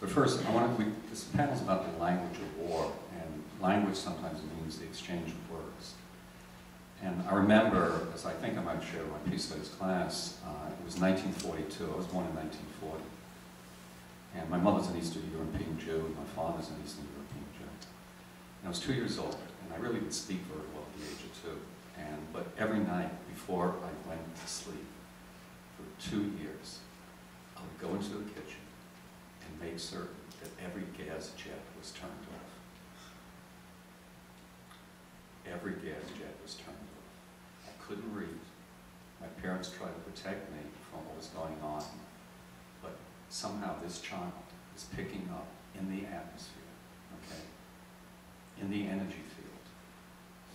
But first, this panel's about the language of war, and language sometimes means the exchange of words. And I remember, as I think I might have shared in my peace studies class, it was 1942. I was born in 1940. And my mother's an Eastern European Jew, and my father's an Eastern European Jew. And I was 2 years old, and I really didn't speak very well at the age of 2. But every night before I went to sleep, for 2 years, I would go into the kitchen and make certain that every gas jet was turned off. Every gas jet was turned off. I couldn't read. My parents tried to protect me from what was going on, but somehow this child is picking up in the atmosphere, okay, in the energy field,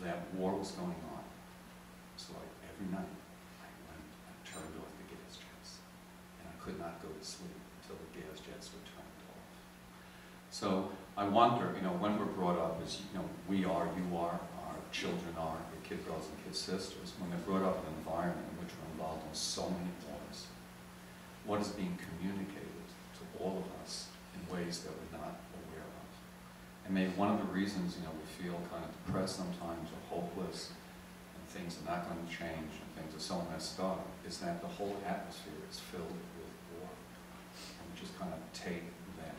that war was going on. So every night I went and turned off the gas jets, and I could not go to sleep until the gas jets were turned off. So I wonder, when we're brought up as, we are, you are, our children are, your kid brothers and kid sisters, when they're brought up in an environment in which we're involved in so many wars, what is being communicated to all of us in ways that we're not aware of? And maybe one of the reasons, we feel kind of depressed sometimes or hopeless, and things are not going to change, and things are so messed up, is that the whole atmosphere is filled with war. And we just kind of take that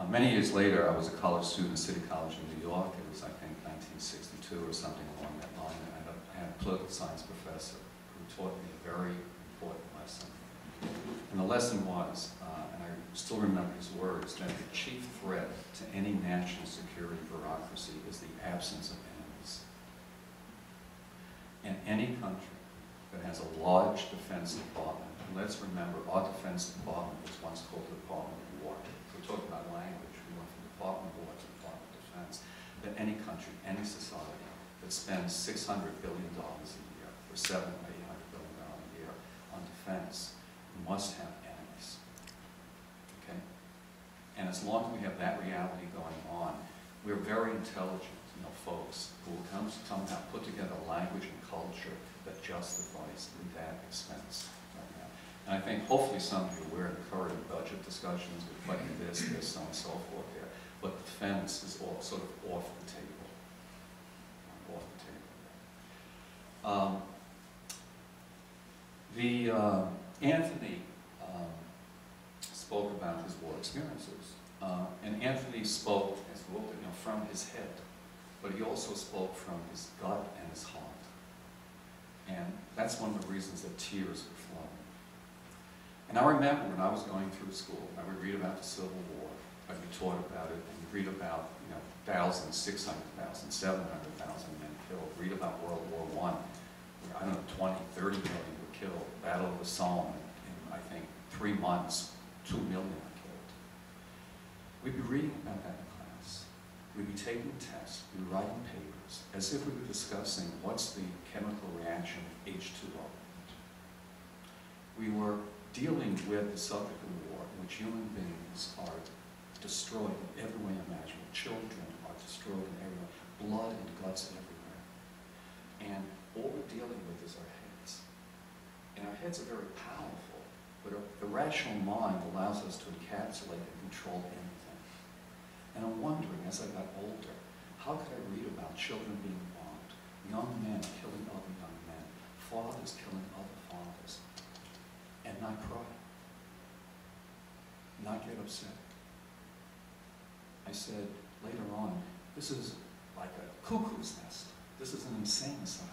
in. Many years later, I was a college student at City College in New York. It was, I think, 1962 or something along that line. And I had a political science professor who taught me a very important lesson. And the lesson was, and I still remember his words, that the chief threat to any national security bureaucracy is the absence of enemies. And any country that has a large defense department, and let's remember, our defense department was once called the Department of War. So we're talking about language. We went from the Department of War to the Department of Defense. That any country, any society that spends $600 billion a year, or $700 or $800 billion a year on defense, must have enemies. Okay? And as long as we have that reality going on, we're very intelligent, folks who will somehow put together language and culture that justifies that expense right now. And I think hopefully some of you are aware of the current budget discussions with funding this, so on and so forth here. But defense is all sort of off the table. Off the table. Anthony spoke about his war experiences. And Anthony spoke, as we looked at, from his head. But he also spoke from his gut and his heart. And that's one of the reasons that tears were flowing. And I remember when I was going through school, I would read about the Civil War, I'd be taught about it, and read about, thousands, 600,000, 700,000 men killed, read about World War I, where, I don't know, 20, 30 million were killed, Battle of the Somme, in, I think, 3 months, 2 million were killed. We'd be reading about that in class. We'd be taking tests, we'd be writing papers, as if we were discussing what's the chemical reaction of H2O. We were dealing with the subject of war in which human beings are destroyed in every way imaginable. Children are destroyed in every way. Blood and guts everywhere. And all we're dealing with is our heads. And our heads are very powerful, but the rational mind allows us to encapsulate and control anything. And I'm wondering, as I got older, how could I read about children being bombed, young men killing other young men, fathers killing other fathers, and not cry, not get upset? I said later on, this is like a cuckoo's nest. This is an insane asylum.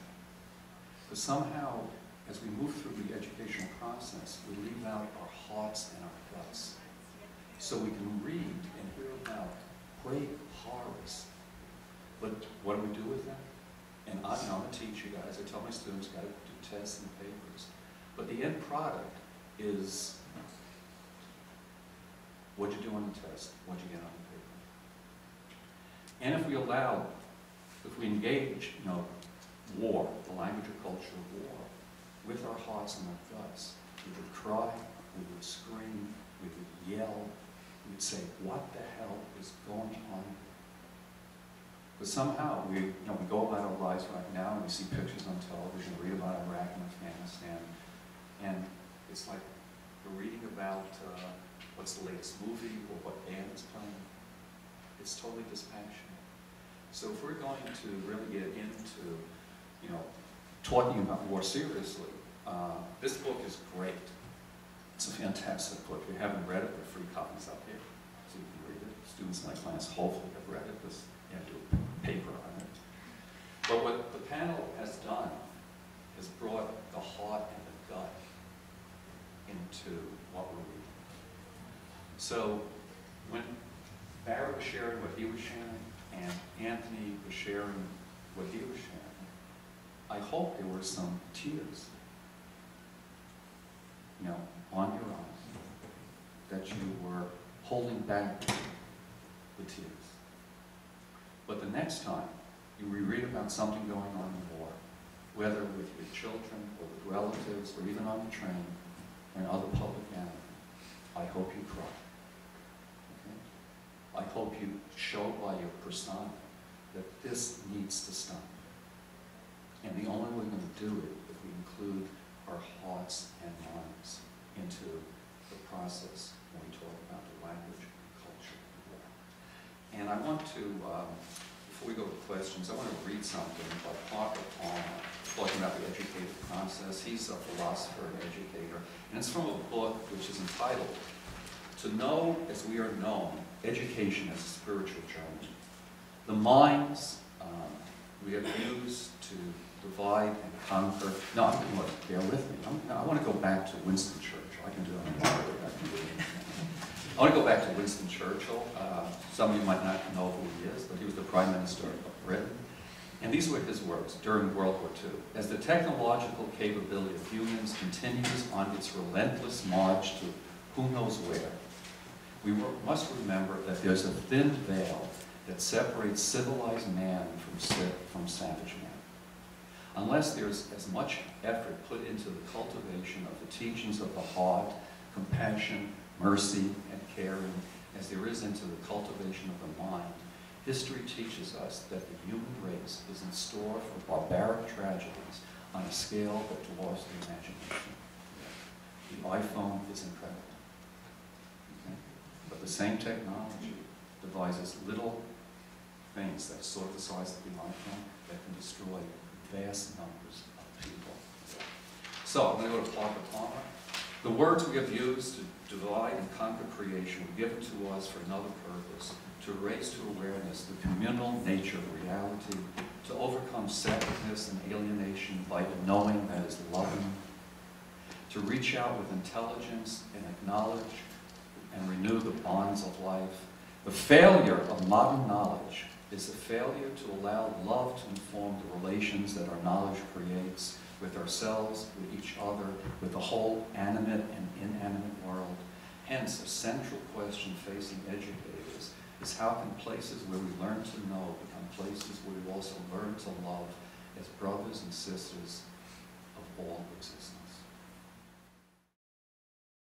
But somehow, as we move through the educational process, we leave out our hearts and our guts, so we can read and hear about great horrors. But what do we do with them? And I'm a teacher, guys. I tell my students, got to do tests and papers. But the end product is, what'd you do on the test? What'd you get on the paper? And if we allow, if we engage, war, the language or culture of war, with our hearts and our guts, we would cry, we would scream, we would yell, we would say, what the hell is going on? But somehow we go about our lives right now and we see pictures on television, read about Iraq and Afghanistan, and it's like or reading about what's the latest movie or what band is playing. It's totally dispassionate. So if we're going to really get into, you know, talking about war seriously, this book is great. It's a fantastic book. If you haven't read it, there are free copies up here, so you can read it. Students in my class hopefully have read it, because you have to do a paper on it. But what the panel has done is brought the heart and the gut into what we're reading. So when Barrett was sharing what he was sharing, and Anthony was sharing what he was sharing, I hope there were some tears, you know, on your eyes, that you were holding back the tears. But the next time you reread about something going on in war, whether with your children or with relatives or even on the train or in other public gatherings, I hope you cry. Okay? I hope you show by your persona that this needs to stop. And the only way we're going to do it if we include our hearts and minds into the process when we talk about the language and culture of war. And I want to, before we go to questions, I want to read something by Parker Palmer, talking about the educative process. He's a philosopher and educator, and it's from a book which is entitled, To Know as We Are Known, Education as a Spiritual Journey. The minds we have used to divide and conquer. No, I'm going to bear with me. I want to go back to Winston Churchill. I can do it. I want to go back to Winston Churchill. Some of you might not know who he is, but he was the Prime Minister of Britain. And these were his words during World War II. As the technological capability of humans continues on its relentless march to who knows where, we must remember that there's a thin veil that separates civilized man from savage man. Unless there's as much effort put into the cultivation of the teachings of the heart, compassion, mercy, and caring, as there is into the cultivation of the mind, history teaches us that the human race is in store for barbaric tragedies on a scale that dwarfs the imagination. The iPhone is incredible. Okay? But the same technology devises little things that sort of the size of the iPhone that can destroy vast numbers of people. So, I'm going to go to Parker Palmer. The words we have used to divide and conquer creation were given to us for another purpose, to raise to awareness the communal nature of reality, to overcome separateness and alienation by the knowing that is loving, to reach out with intelligence and acknowledge and renew the bonds of life. The failure of modern knowledge is a failure to allow love to inform the relations that our knowledge creates with ourselves, with each other, with the whole animate and inanimate world. Hence, a central question facing educators is how can places where we learn to know become places where we also learn to love as brothers and sisters of all existence?